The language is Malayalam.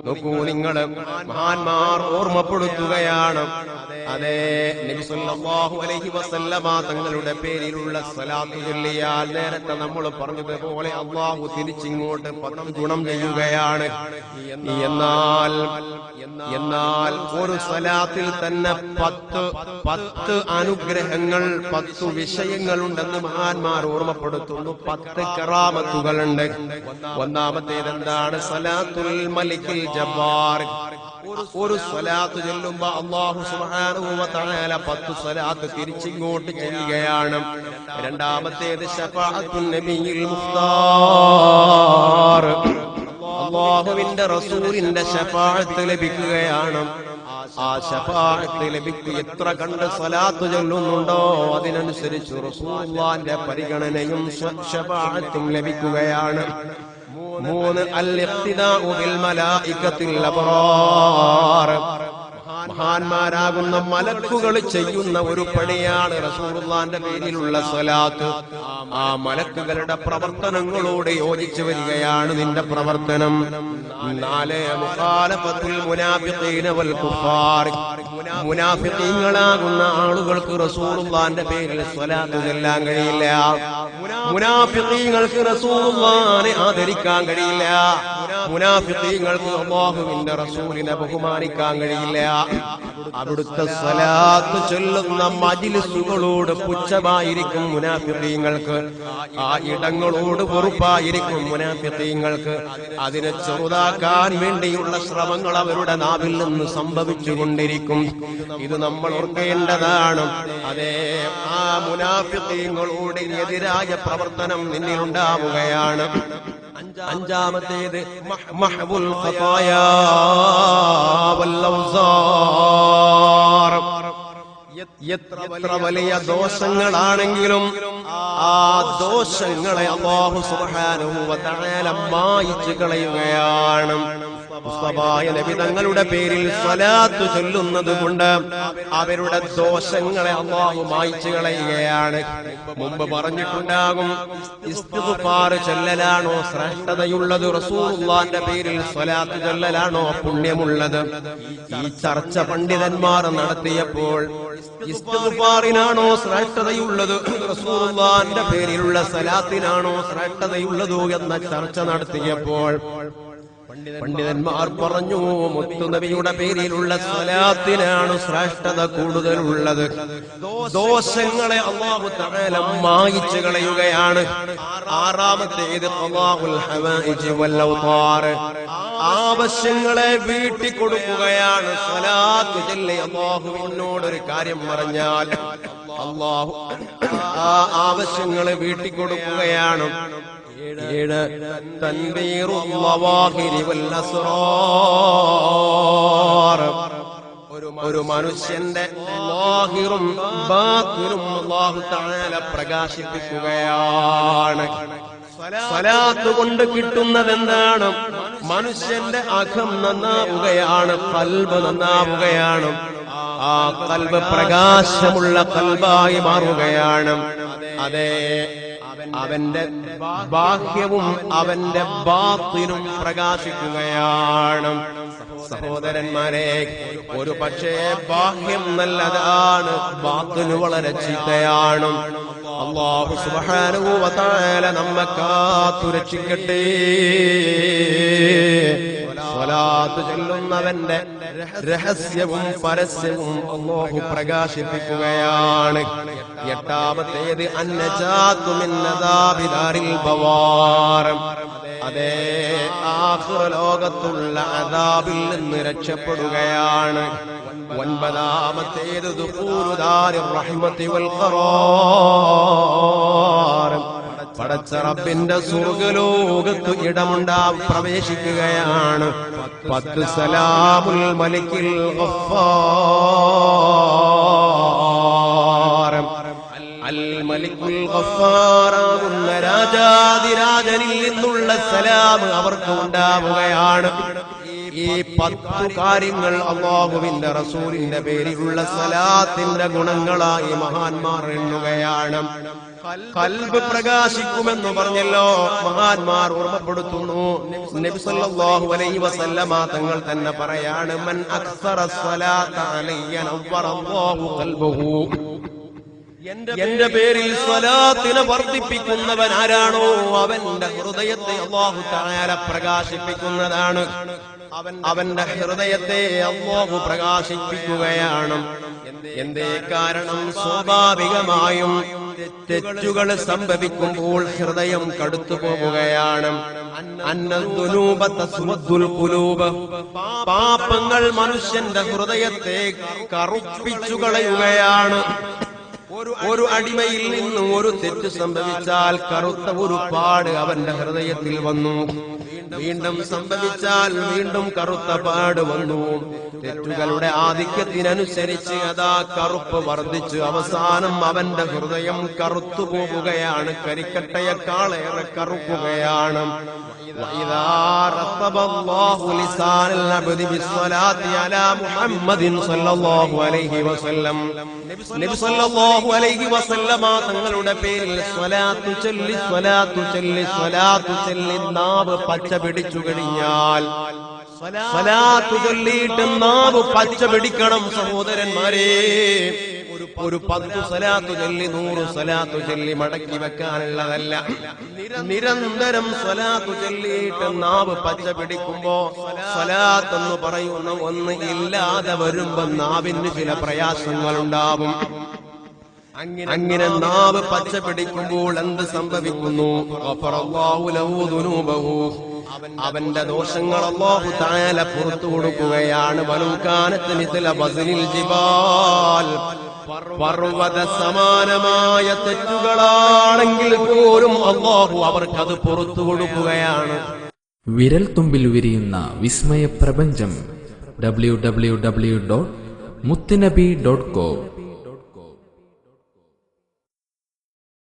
നോക്കൂ, നിങ്ങൾ മഹാന്മാർ ഓർമ്മപ്പെടുത്തുകയാണ്. അതേ, നബി സല്ലല്ലാഹു അലൈഹി വസല്ലമ തങ്ങളുടെ പേരിലുള്ള സ്വലാത്ത് ചൊല്ലിയാൽ നേരത്തെ നമ്മൾ പറഞ്ഞതുപോലെ അല്ലാഹു തിരിച്ചിങ്ങോട്ട് 10 ഗുണം ചെയ്യുകയാണ്. എന്നാൽ ഒരു സ്വലാത്തിൽ തന്നെ 10 അനുഗ്രഹങ്ങൾ, 10 വിഷയങ്ങളുണ്ടെന്ന് മഹാന്മാർ ഓർമ്മപ്പെടുത്തുന്നു. 10 കറാമത്തുകളുണ്ട്. ഒന്നാമത്തേത് എന്താണ്? സ്വലാത്തുൽ മലിക്കിൽ ജബ്ബാർ. ഒരു സ്വലാത്ത് ചൊല്ലുമ്പോ അല്ലാഹു സുബ്ഹാനഹു വ തആല 10 സ്വലാത്ത് തിരിച്ചിങ്ങോട്ട് ചെയ്യുകയാണ്. രണ്ടാമത്തേത് ശഫാഅത്തുൻ നബിയിൽ മുഖ്താർ. അല്ലാഹുവിന്റെ റസൂലിന്റെ ശഫാഅത്ത് ലഭിക്കുകയാണ്. ആ ശഫാഅത്ത് ലഭിക്കുക എത്ര കണ്ട് സ്വലാത്ത് ചൊല്ലുന്നുണ്ടോ അതിനനുസരിച്ച് റസൂലുള്ളാഹിന്റെ പരിഗണനയും ശഫാഅത്തും ലഭിക്കുകയാണ്. 3 അൽ-ഇഖ്തിദാഉ ബിൽ മലായികത്തിൽ അബ്റാർ. മഹാന്മാരാകുന്ന മലക്കുകൾ ചെയ്യുന്ന ഒരു പണിയാണ് റസൂലുള്ളാഹിന്റെ പേരിലുള്ള സ്വലാത്ത്. ആ മലക്കുകളുടെ പ്രവർത്തനങ്ങളോട് യോജിച്ചു വരികയാണ് നിന്റെ പ്രവർത്തനം. 4 മുഖാലഫത്തുൽ മുനാഫിഖീന വൽ കുഫാർ. മുനാഫിഖീങ്ങളാകുന്ന ആളുകൾക്ക് റസൂലുള്ളാഹിന്റെ പേരിൽ സ്വലാത്ത് ചൊല്ലാൻ കഴിയില്ല. മുനാഫിഖീങ്ങൾക്ക് റസൂലുള്ളാഹിനെ ആദരിക്കാൻ കഴിയില്ല. മുനാഫിഖീങ്ങൾക്ക് അല്ലാഹുവിന്റെ റസൂലിനെ ബഹുമാനിക്കാൻ കഴിയില്ല. അവിടുത്തെ സ്വലാത്ത് ചൊല്ലുന്ന മജ്ലിസുകളോട് പുച്ഛമായിരിക്കും മുനാഫിഖീങ്ങൾക്ക്. ആ ഇടങ്ങളോട് വെറുപ്പായിരിക്കും മുനാഫിഖീങ്ങൾക്ക്. അതിനെ ചെറുതാക്കാൻ വേണ്ടിയുള്ള ശ്രമങ്ങൾ അവരുടെ നാവിൽ നിന്ന് സംഭവിച്ചുകൊണ്ടിരിക്കും. ഇത് നമ്മൾ ഓർക്കേണ്ടതാണ്. അതേ, ആ മുനാഫിഖീങ്ങളോട് എതിരായ പ്രവർത്തനം നിന്നിലുണ്ടാവുകയാണ്. അഞ്ചാമത്തേത് മഹ്ബുൽ ഖതായാ വൽ ഔസാർ. എത്ര വലിയ ദോഷങ്ങളാണെങ്കിലും ആ ദോഷങ്ങളെ അല്ലാഹു സുബ്ഹാനഹു വ തആല മായിച്ചു കളയുകയാണ്. മുസ്തഫായ നബി തങ്ങളുടെ പേരിൽ സ്വലാത്ത് ചൊല്ലുന്നത് കൊണ്ട് അവരുടെ ദോഷങ്ങളെ അല്ലാഹു മായിച്ചു കളയുകയാണ്. മുമ്പ് പറഞ്ഞിട്ടുണ്ടാകും, ഇസ്തിഗ്ഫാർ ചൊല്ലലാണോ ശ്രേഷ്ഠതയുള്ളത്, റസൂലുള്ളാഹിന്റെ പേരിൽ സ്വലാത്ത് ചൊല്ലലാണോ പുണ്യമുള്ളത്? ഈ ചർച്ച പണ്ഡിതന്മാർ നടത്തിയപ്പോൾ ഇസ്തിഗ്ഫാറിനാണോ ശ്രേഷ്ഠതയുള്ളത്, റസൂലുള്ളാഹിന്റെ പേരിലുള്ള സ്വലാത്തിനാണോ ശ്രേഷ്ഠതയുള്ളത് എന്ന ചർച്ച നടത്തിയപ്പോൾ പണ്ഡിതന്മാർ പറഞ്ഞു, മുത്തുനബിയുടെ പേരിലുള്ള സ്വലാത്തിനാണ് ശ്രേഷ്ഠത കൂടുതലുള്ളത്. ദോഷങ്ങളെ അല്ലാഹു തആല മായിച്ചു കളയുകയാണ്. ആറാമത്തേത് ഖളാഉൽ ഹവായിജ് വൽ ഔതാർ. ആവശ്യങ്ങളെ വീട്ടിക്കൊടുക്കുകയാണ്. സ്വലാത്ത് ചൊല്ലി അല്ലാഹുവിനോട് ഒരു കാര്യം പറഞ്ഞാൽ അല്ലാഹു ആ ആവശ്യങ്ങളെ വീട്ടിക്കൊടുക്കുകയാണ്. 7 തൻവീറുൽ ലവാഹിരി വൽ അസ്റാർ. ഒരു മനുഷ്യന്റെ ലാഹിറും ബാത്തിനും അല്ലാഹു തആല പ്രകാശിപ്പിക്കുകയാണ്. സ്വലാത്ത് കൊണ്ട് കിട്ടുന്നത് എന്താണ്? മനുഷ്യന്റെ അകം നന്നാവുകയാണ്, ഖൽബ് നന്നാവുകയാണ്. ആ ഖൽബ് പ്രകാശമുള്ള ഖൽബായി മാറുകയാണ്. അതേ, അവന്റെ ബാഹ്യവും അവന്റെ ബാത്തിനും പ്രകാശിക്കുകയാണ്. സഹോദരന്മാരെ, ഒരു പക്ഷേ ബാഹ്യം നല്ലതാണ്, ബാത്തിന് വളരെ ചീത്തയാണ്. അല്ലാഹു സുബ്ഹാനഹു വ തആല നമ്മെ കാത്തുരക്ഷിക്കട്ടെ. സ്വലാത്ത് ചൊല്ലുന്നവന്റെ രഹസ്യവും പരസ്യവും അല്ലാഹു പ്രകാശിപ്പിക്കുകയാണ്. 8ാമത്തേത് അന്നജാതു മിൻ അദാബിൽ ബവാർ. അതേ, ആഖിറ ലോകത്തുള്ള അദാബിൽ നിന്ന് രക്ഷപ്പെടുകയാണ്. 9ാമത്തേത് ദുഖൂലു ദാരിർ റഹ്മത്തി വൽ ഖറാർ. പടച്ച റബ്ബിന്റെ സ്വർഗ്ഗലോകത്ത് പ്രവേശിക്കുകയാണ്. 10 സലാമുൽ മലിക്കിൽ ഗഫ്ഫാർ. അൽ മലിക്കുൽ ഗഫ്ഫാറാകുന്ന രാജാതിരാജനിൽ നിന്നുള്ള സലാം അവർക്ക് ഉണ്ടാവുകയാണ്. ഈ 10 കാര്യങ്ങൾ അല്ലാഹുവിന്റെ റസൂലിന്റെ പേരിലുള്ള സ്വലാത്തിന്റെ ഗുണങ്ങളായി മഹാന്മാർ എണ്ണുകയാണ്. ഖൽബ് പ്രകാശിക്കുമെന്ന് പറഞ്ഞല്ലോ മഹാന്മാർ ഓർമ്മപ്പെടുത്തുന്നു. നബി സല്ലല്ലാഹു അലൈഹി വസല്ലമ തങ്ങൾ തന്നെ പറയാണ്, മൻ അക്സറ സ്വലാത അലയ്യ നവ്വറല്ലാഹു ഖൽബഹു. എന്റെ പേരിൽ സ്വലാത്തിനെ വർദ്ധിപ്പിക്കുന്നവൻ ആരാണോ അവന്റെ ഹൃദയത്തെ അല്ലാഹു തആല പ്രകാശിപ്പിക്കുന്നതാണ്. അവന്റെ ഹൃദയത്തെ അല്ലാഹു പ്രകാശിപ്പിക്കുകയാണ്. എന്തേ കാരണം? സ്വാഭാവികമായും തെറ്റുകൾ സംഭവിക്കുമ്പോൾ ഹൃദയം കടുത്തു പോവുകയാണ്. അന്നദ്ദുനൂബ തസ്വദ്ദുൽ ഖുലൂബ്. പാപങ്ങൾ മനുഷ്യന്റെ ഹൃദയത്തെ കറുപ്പിച്ചു കളയുകയാണ്. ഒരു അടിമയിൽ നിന്നും ഒരു തെറ്റ് സംഭവിച്ചാൽ കറുത്ത ഒരു പാട് അവന്റെ ഹൃദയത്തിൽ വന്നു. വീണ്ടും സംഭവിച്ചാൽ വീണ്ടും കറുത്ത പാട് വന്നു. തെറ്റുകളുടെ ആധിക്യത്തിനനുസരിച്ച് അതാ കറുപ്പ് വർദ്ധിച്ചു അവസാനം അവന്റെ ഹൃദയം കറുത്തു പോവുകയാണ്. കരിക്കട്ടയേക്കാളേറെ കറുക്കുകയാണ്. وإذا رتب الله لسان العبد بالصلاة على محمد صلى الله عليه وسلم. നബി സല്ലല്ലാഹു അലൈഹി വസല്ലമ തങ്ങളുടെ പേരിൽ സ്വലാത്തു ചൊല്ലി സ്വലാത്തു ചൊല്ലി സ്വലാത്തു ചൊല്ലി നാവ് പച്ച പിടിച്ചു കഴിഞ്ഞാൽ, സ്വലാത്തു ചൊല്ലിയിട്ട് നാവ് പച്ച പിടിക്കണം സഹോദരന്മാരെ. ഒരു 10 സ്വലാത്തു ചൊല്ലി 100 സ്വലാത്തു ചൊല്ലി മടക്കി വെക്കാനുള്ളതല്ല. നിരന്തരം സ്വലാത്തു ചൊല്ലിയിട്ട് നാവ് പച്ച പിടിക്കുമ്പോ സ്വലാത്ത് എന്ന് പറയുന്ന ഒന്ന് ഇല്ലാതെ വരുമ്പോ നാവിന് ചില പ്രയാസങ്ങൾ ഉണ്ടാവും. അങ്ങനെ നാവ് പച്ച പിടിക്കുമ്പോൾ എന്ത് സംഭവിക്കുന്നു? അവന്റെ ദോഷങ്ങൾ അല്ലാഹു തആല പുറത്തു കൊടുക്കുകയാണ്. വലുകാനത്ത് മിസ്ല വസ്നിൽ ജിബാൽ. പർവ്വത സമാനമായ തെറ്റുകളാണെങ്കിൽ പോലും അല്ലാഹു അവർക്കത് പുറത്തു കൊടുക്കുകയാണ്. വിരൽ തുമ്പിൽ വിരിയുന്ന വിസ്മയ പ്രപഞ്ചം www.muttinabi.com